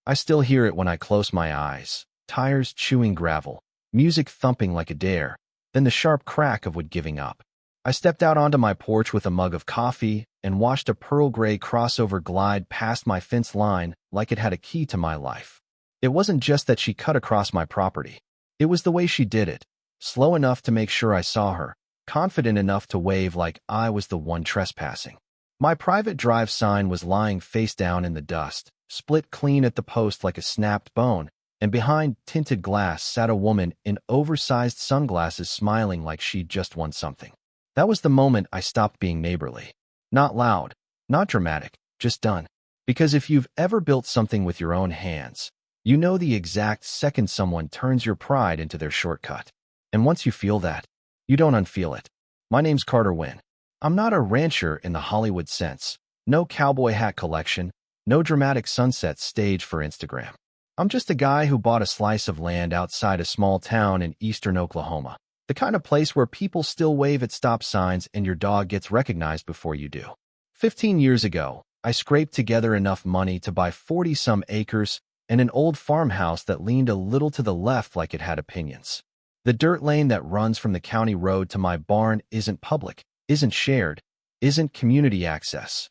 I still hear it when I close my eyes. Tires chewing gravel, music thumping like a dare, then the sharp crack of wood giving up. I stepped out onto my porch with a mug of coffee and watched a pearl gray crossover glide past my fence line like it had a key to my life. It wasn't just that she cut across my property. It was the way she did it, slow enough to make sure I saw her, confident enough to wave like I was the one trespassing. My private drive sign was lying face down in the dust, split clean at the post like a snapped bone, and behind tinted glass sat a woman in oversized sunglasses smiling like she'd just won something. That was the moment I stopped being neighborly. Not loud, not dramatic, just done. Because if you've ever built something with your own hands, you know the exact second someone turns your pride into their shortcut. And once you feel that, you don't unfeel it. My name's Carter Wynn. I'm not a rancher in the Hollywood sense. No cowboy hat collection, no dramatic sunsets staged for Instagram. I'm just a guy who bought a slice of land outside a small town in eastern Oklahoma. The kind of place where people still wave at stop signs and your dog gets recognized before you do. 15 years ago, I scraped together enough money to buy 40-some acres and an old farmhouse that leaned a little to the left like it had opinions. The dirt lane that runs from the county road to my barn isn't public, isn't shared, isn't community access.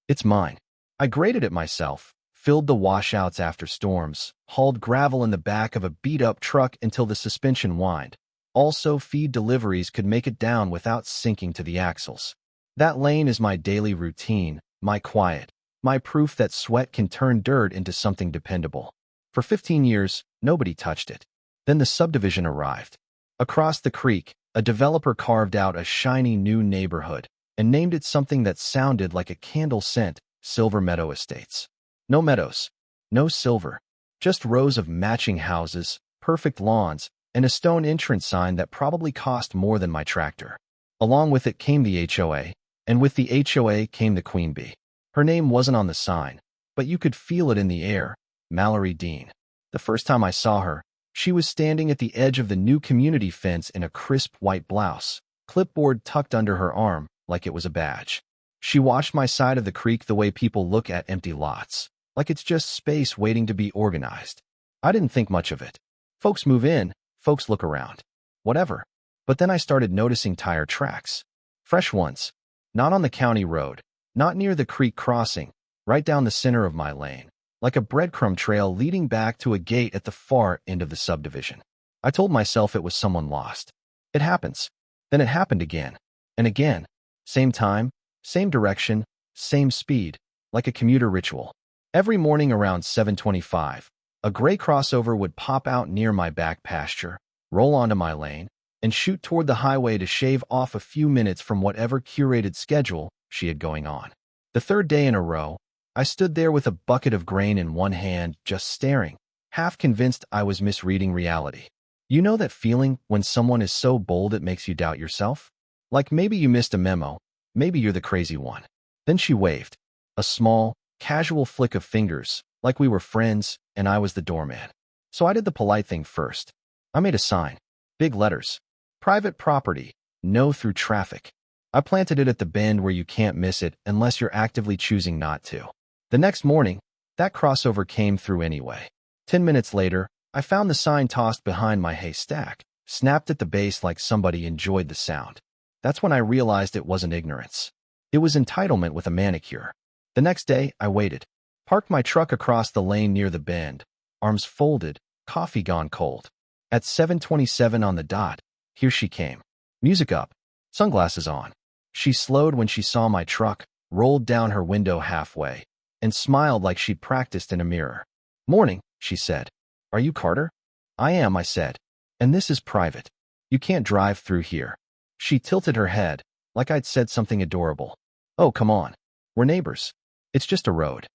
It's mine. I graded it myself, filled the washouts after storms, hauled gravel in the back of a beat-up truck until the suspension whined. Also, feed deliveries could make it down without sinking to the axles. That lane is my daily routine, my quiet, my proof that sweat can turn dirt into something dependable. For 15 years, nobody touched it. Then the subdivision arrived. Across the creek, a developer carved out a shiny new neighborhood and named it something that sounded like a candle scent, Silver Meadow Estates. No meadows, no silver, just rows of matching houses, perfect lawns, and a stone entrance sign that probably cost more than my tractor. Along with it came the HOA, and with the HOA came the queen bee. Her name wasn't on the sign, but you could feel it in the air, Mallory Dean. The first time I saw her, she was standing at the edge of the new community fence in a crisp white blouse, clipboard tucked under her arm like it was a badge. She watched my side of the creek the way people look at empty lots, like it's just space waiting to be organized. I didn't think much of it. Folks move in, folks look around. Whatever. But then I started noticing tire tracks. Fresh ones. Not on the county road, not near the creek crossing, right down the center of my lane, like a breadcrumb trail leading back to a gate at the far end of the subdivision. I told myself it was someone lost. It happens. Then it happened again. And again. Same time, same direction, same speed, like a commuter ritual. Every morning around 7:25, a gray crossover would pop out near my back pasture, roll onto my lane, and shoot toward the highway to shave off a few minutes from whatever curated schedule she had going on. The third day in a row, I stood there with a bucket of grain in one hand, just staring, half convinced I was misreading reality. You know that feeling when someone is so bold it makes you doubt yourself? Like maybe you missed a memo, maybe you're the crazy one. Then she waved. A small, casual flick of fingers, like we were friends and I was the doorman. So I did the polite thing first. I made a sign. Big letters. Private property. No through traffic. I planted it at the bend where you can't miss it unless you're actively choosing not to. The next morning, that crossover came through anyway. 10 minutes later, I found the sign tossed behind my hay stack, snapped at the base like somebody enjoyed the sound. That's when I realized it wasn't ignorance. It was entitlement with a manicure. The next day, I waited. Parked my truck across the lane near the bend, arms folded, coffee gone cold. At 7:27 on the dot, here she came. Music up, sunglasses on. She slowed when she saw my truck, rolled down her window halfway, and smiled like she'd practiced in a mirror. "Morning," she said. "Are you Carter?" "I am," I said. "And this is private. You can't drive through here." She tilted her head, like I'd said something adorable. "Oh, come on. We're neighbors. It's just a road."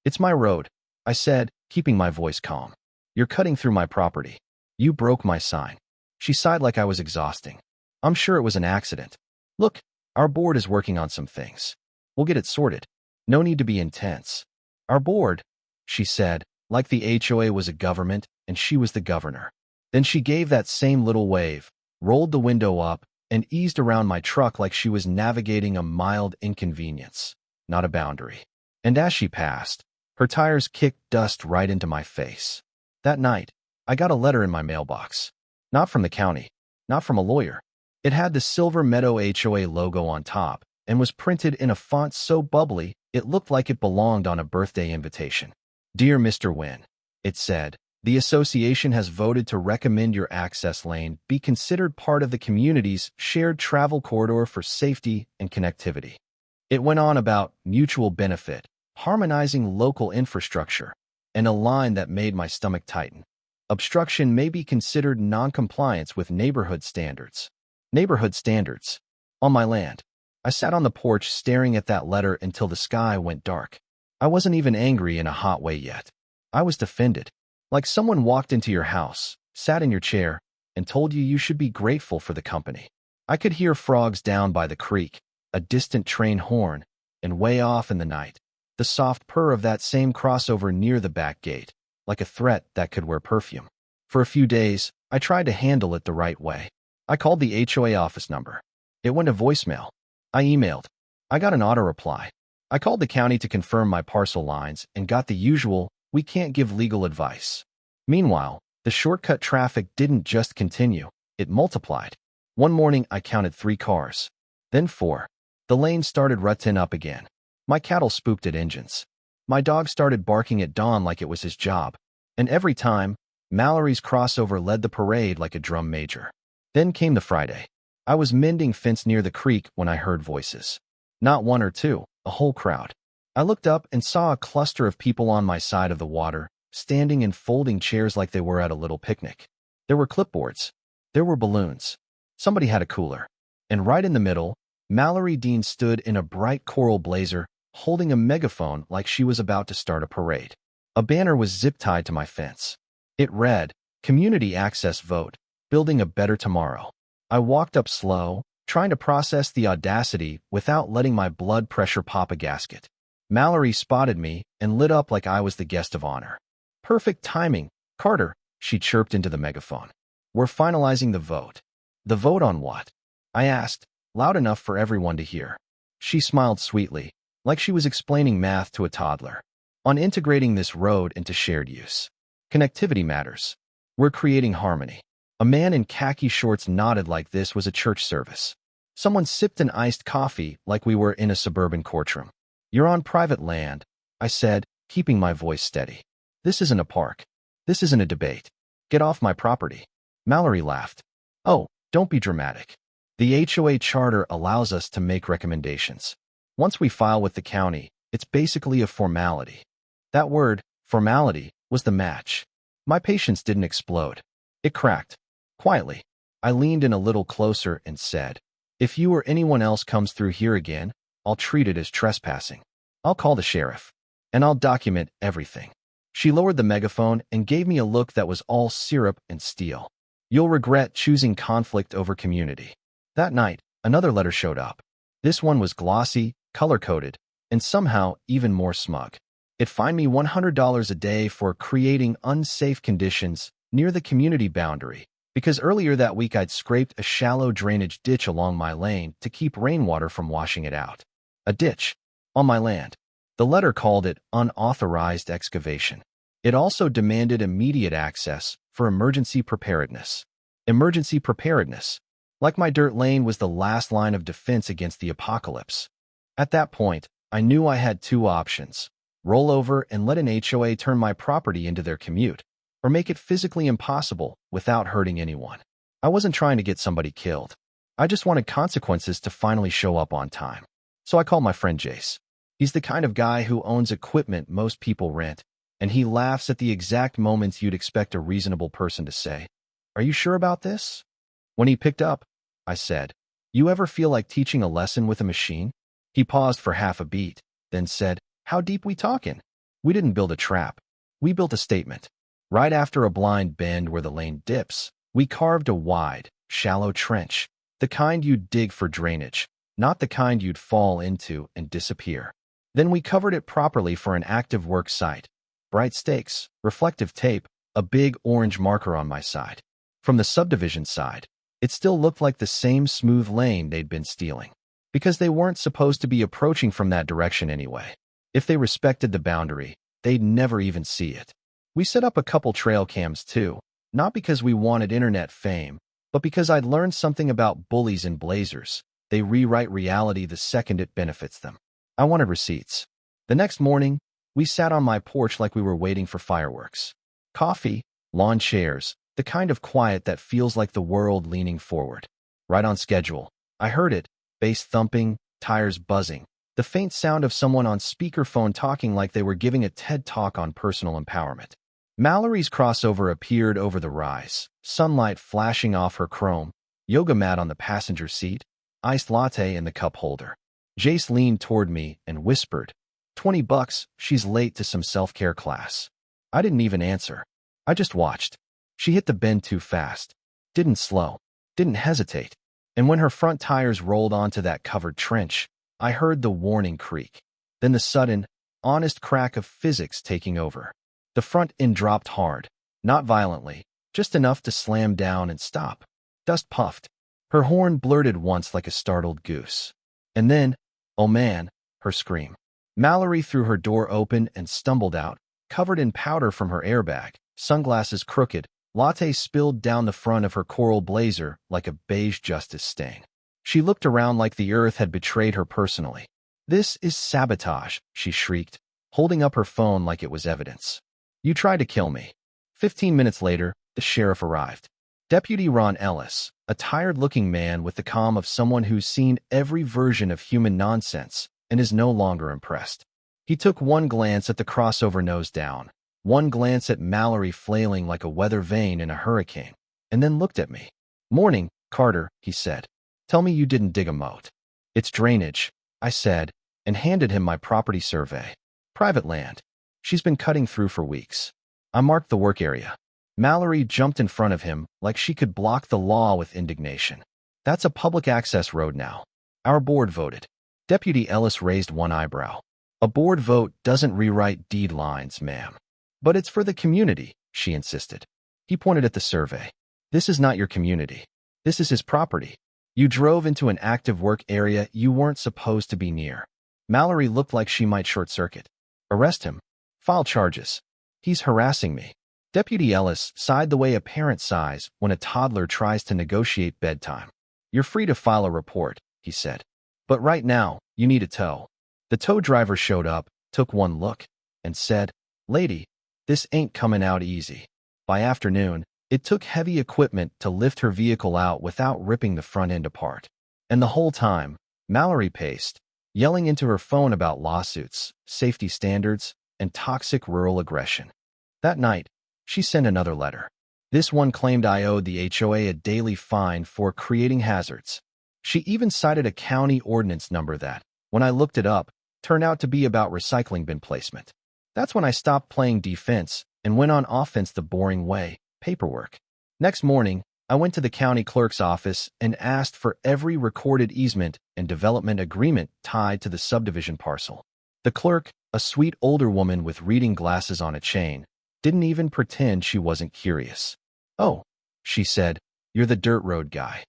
"It's my road," I said, keeping my voice calm. "You're cutting through my property. You broke my sign." She sighed like I was exhausting. "I'm sure it was an accident. Look, our board is working on some things. We'll get it sorted. No need to be intense." "Our board," she said, like the HOA was a government and she was the governor. Then she gave that same little wave, rolled the window up, and eased around my truck like she was navigating a mild inconvenience, not a boundary. And as she passed, Her tires kicked dust right into my face. That night, I got a letter in my mailbox. Not from the county, not from a lawyer. It had the Silver Meadow HOA logo on top and was printed in a font so bubbly it looked like it belonged on a birthday invitation. Dear Mr. Wynn, it said, the association has voted to recommend your access lane be considered part of the community's shared travel corridor for safety and connectivity. It went on about mutual benefit, harmonizing local infrastructure, and a line that made my stomach tighten. Obstruction may be considered non-compliance with neighborhood standards. Neighborhood standards. On my land. I sat on the porch staring at that letter until the sky went dark. I wasn't even angry in a hot way yet. I was defended. Like someone walked into your house, sat in your chair, and told you should be grateful for the company. I could hear frogs down by the creek, a distant train horn, and way off in the night, the soft purr of that same crossover near the back gate, like a threat that could wear perfume. For a few days, I tried to handle it the right way. I called the HOA office number. It went to voicemail. I emailed. I got an auto reply. I called the county to confirm my parcel lines and got the usual, we can't give legal advice. Meanwhile, the shortcut traffic didn't just continue, it multiplied. One morning I counted 3 cars. Then 4. The lane started rutting up again. My cattle spooked at engines. My dog started barking at dawn like it was his job. And every time, Mallory's crossover led the parade like a drum major. Then came the Friday. I was mending fence near the creek when I heard voices. Not 1 or 2, a whole crowd. I looked up and saw a cluster of people on my side of the water, standing in folding chairs like they were at a little picnic. There were clipboards. There were balloons. Somebody had a cooler. And right in the middle, Mallory Dean stood in a bright coral blazer, holding a megaphone like she was about to start a parade. A banner was zip-tied to my fence. It read, Community Access Vote, Building a Better Tomorrow. I walked up slow, trying to process the audacity without letting my blood pressure pop a gasket. Mallory spotted me and lit up like I was the guest of honor. Perfect timing, Carter, she chirped into the megaphone. We're finalizing the vote. The vote on what? I asked, loud enough for everyone to hear. She smiled sweetly, like she was explaining math to a toddler. On integrating this road into shared use. Connectivity matters. We're creating harmony. A man in khaki shorts nodded like this was a church service. Someone sipped an iced coffee like we were in a suburban courtroom. You're on private land, I said, keeping my voice steady. This isn't a park. This isn't a debate. Get off my property. Mallory laughed. Oh, don't be dramatic. The HOA charter allows us to make recommendations. Once we file with the county, it's basically a formality. That word, formality, was the match. My patience didn't explode. It cracked. Quietly, I leaned in a little closer and said, if you or anyone else comes through here again, I'll treat it as trespassing. I'll call the sheriff. And I'll document everything. She lowered the megaphone and gave me a look that was all syrup and steel. You'll regret choosing conflict over community. That night, another letter showed up. This one was glossy, color-coded, and somehow even more smug. It fined me $100 a day for creating unsafe conditions near the community boundary, because earlier that week I'd scraped a shallow drainage ditch along my lane to keep rainwater from washing it out. A ditch. On my land. The letter called it unauthorized excavation. It also demanded immediate access for emergency preparedness. Emergency preparedness. Like my dirt lane was the last line of defense against the apocalypse. At that point, I knew I had 2 options. Roll over and let an HOA turn my property into their commute, or make it physically impossible without hurting anyone. I wasn't trying to get somebody killed. I just wanted consequences to finally show up on time. So I called my friend Jace. He's the kind of guy who owns equipment most people rent, and he laughs at the exact moments you'd expect a reasonable person to say, "Are you sure about this?" When he picked up, I said, "You ever feel like teaching a lesson with a machine?" He paused for half a beat, then said, "How deep we talking?" We didn't build a trap. We built a statement. Right after a blind bend where the lane dips, we carved a wide, shallow trench, the kind you'd dig for drainage, not the kind you'd fall into and disappear. Then we covered it properly for an active work site. Bright stakes, reflective tape, a big orange marker on my side. From the subdivision side, it still looked like the same smooth lane they'd been stealing. Because they weren't supposed to be approaching from that direction anyway. If they respected the boundary, they'd never even see it. We set up a couple trail cams too, not because we wanted internet fame, but because I'd learned something about bullies and blazers. They rewrite reality the second it benefits them. I wanted receipts. The next morning, we sat on my porch like we were waiting for fireworks. Coffee, lawn chairs, the kind of quiet that feels like the world leaning forward. Right on schedule. I heard it, bass thumping, tires buzzing, the faint sound of someone on speakerphone talking like they were giving a TED talk on personal empowerment. Mallory's crossover appeared over the rise, sunlight flashing off her chrome, yoga mat on the passenger seat, iced latte in the cup holder. Jace leaned toward me and whispered, $20, she's late to some self-care class. I didn't even answer. I just watched. She hit the bend too fast. Didn't slow. Didn't hesitate. And when her front tires rolled onto that covered trench, I heard the warning creak. Then the sudden, honest crack of physics taking over. The front end dropped hard, not violently, just enough to slam down and stop. Dust puffed. Her horn blurted once like a startled goose. And then, oh man, her scream. Mallory threw her door open and stumbled out, covered in powder from her airbag, sunglasses crooked, latte spilled down the front of her coral blazer like a beige justice stain. She looked around like the earth had betrayed her personally. This is sabotage, she shrieked, holding up her phone like it was evidence. You tried to kill me. 15 minutes later, the sheriff arrived. Deputy Ron Ellis, a tired-looking man with the calm of someone who's seen every version of human nonsense and is no longer impressed. He took one glance at the crossover nose down, one glance at Mallory flailing like a weather vane in a hurricane, and then looked at me. Morning, Carter, he said. Tell me you didn't dig a moat. It's drainage, I said, and handed him my property survey. Private land. She's been cutting through for weeks. I marked the work area. Mallory jumped in front of him like she could block the law with indignation. That's a public access road now. Our board voted. Deputy Ellis raised one eyebrow. A board vote doesn't rewrite deed lines, ma'am. But it's for the community, she insisted. He pointed at the survey. This is not your community. This is his property. You drove into an active work area you weren't supposed to be near. Mallory looked like she might short-circuit. Arrest him. File charges. He's harassing me. Deputy Ellis sighed the way a parent sighs when a toddler tries to negotiate bedtime. You're free to file a report, he said. But right now, you need a tow. The tow driver showed up, took one look, and said, Lady, this ain't coming out easy. By afternoon, it took heavy equipment to lift her vehicle out without ripping the front end apart. And the whole time, Mallory paced, yelling into her phone about lawsuits, safety standards, and toxic rural aggression. That night, she sent another letter. This one claimed I owed the HOA a daily fine for creating hazards. She even cited a county ordinance number that, when I looked it up, turned out to be about recycling bin placement. That's when I stopped playing defense and went on offense the boring way, paperwork. Next morning, I went to the county clerk's office and asked for every recorded easement and development agreement tied to the subdivision parcel. The clerk, a sweet older woman with reading glasses on a chain, didn't even pretend she wasn't curious. Oh, she said, you're the dirt road guy.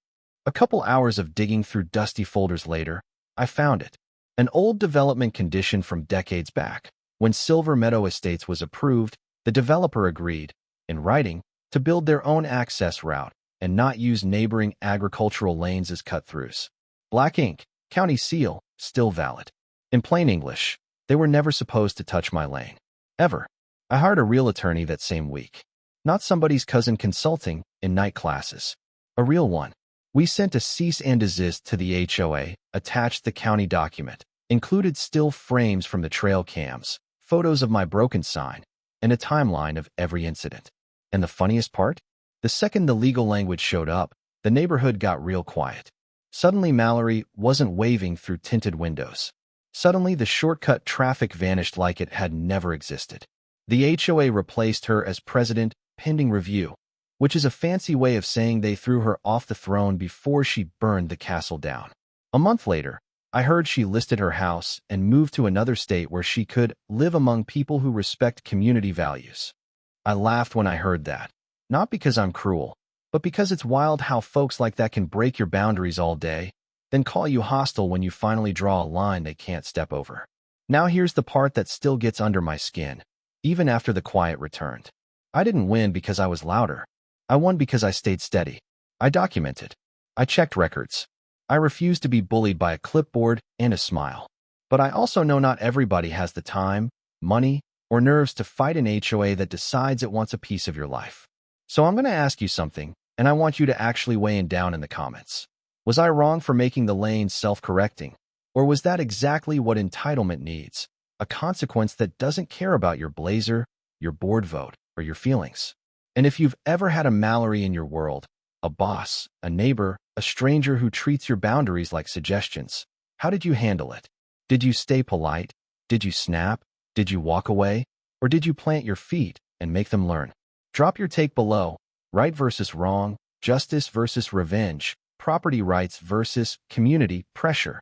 A couple hours of digging through dusty folders later, I found it. An old development condition from decades back. When Silver Meadow Estates was approved, the developer agreed, in writing, to build their own access route and not use neighboring agricultural lanes as cut-throughs. Black ink, county seal, still valid. In plain English, they were never supposed to touch my lane. Ever. I hired a real attorney that same week. Not somebody's cousin consulting in night classes. A real one. We sent a cease and desist to the HOA, attached the county document, included still frames from the trail cams, photos of my broken sign, and a timeline of every incident. And the funniest part? The second the legal language showed up, the neighborhood got real quiet. Suddenly Mallory wasn't waving through tinted windows. Suddenly the shortcut traffic vanished like it had never existed. The HOA replaced her as president pending review, which is a fancy way of saying they threw her off the throne before she burned the castle down. A month later, I heard she listed her house and moved to another state where she could live among people who respect community values. I laughed when I heard that, not because I'm cruel, but because it's wild how folks like that can break your boundaries all day, then call you hostile when you finally draw a line they can't step over. Now here's the part that still gets under my skin. even after the quiet returned. I didn't win because I was louder. I won because I stayed steady. I documented. I checked records. I refused to be bullied by a clipboard and a smile. But I also know not everybody has the time, money, or nerves to fight an HOA that decides it wants a piece of your life. So I'm going to ask you something, and I want you to actually weigh in down in the comments. Was I wrong for making the lane self-correcting? Or was that exactly what entitlement needs? A consequence that doesn't care about your blazer, your board vote, or your feelings. And if you've ever had a Mallory in your world, a boss, a neighbor, a stranger who treats your boundaries like suggestions, how did you handle it? Did you stay polite? Did you snap? Did you walk away? Or did you plant your feet and make them learn? Drop your take below. Right versus wrong, justice versus revenge, property rights versus community pressure.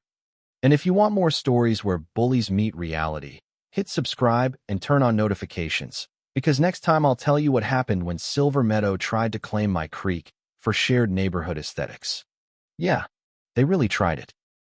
And if you want more stories where bullies meet reality, hit subscribe and turn on notifications, because next time I'll tell you what happened when Silver Meadow tried to claim my creek for shared neighborhood aesthetics. Yeah, they really tried it.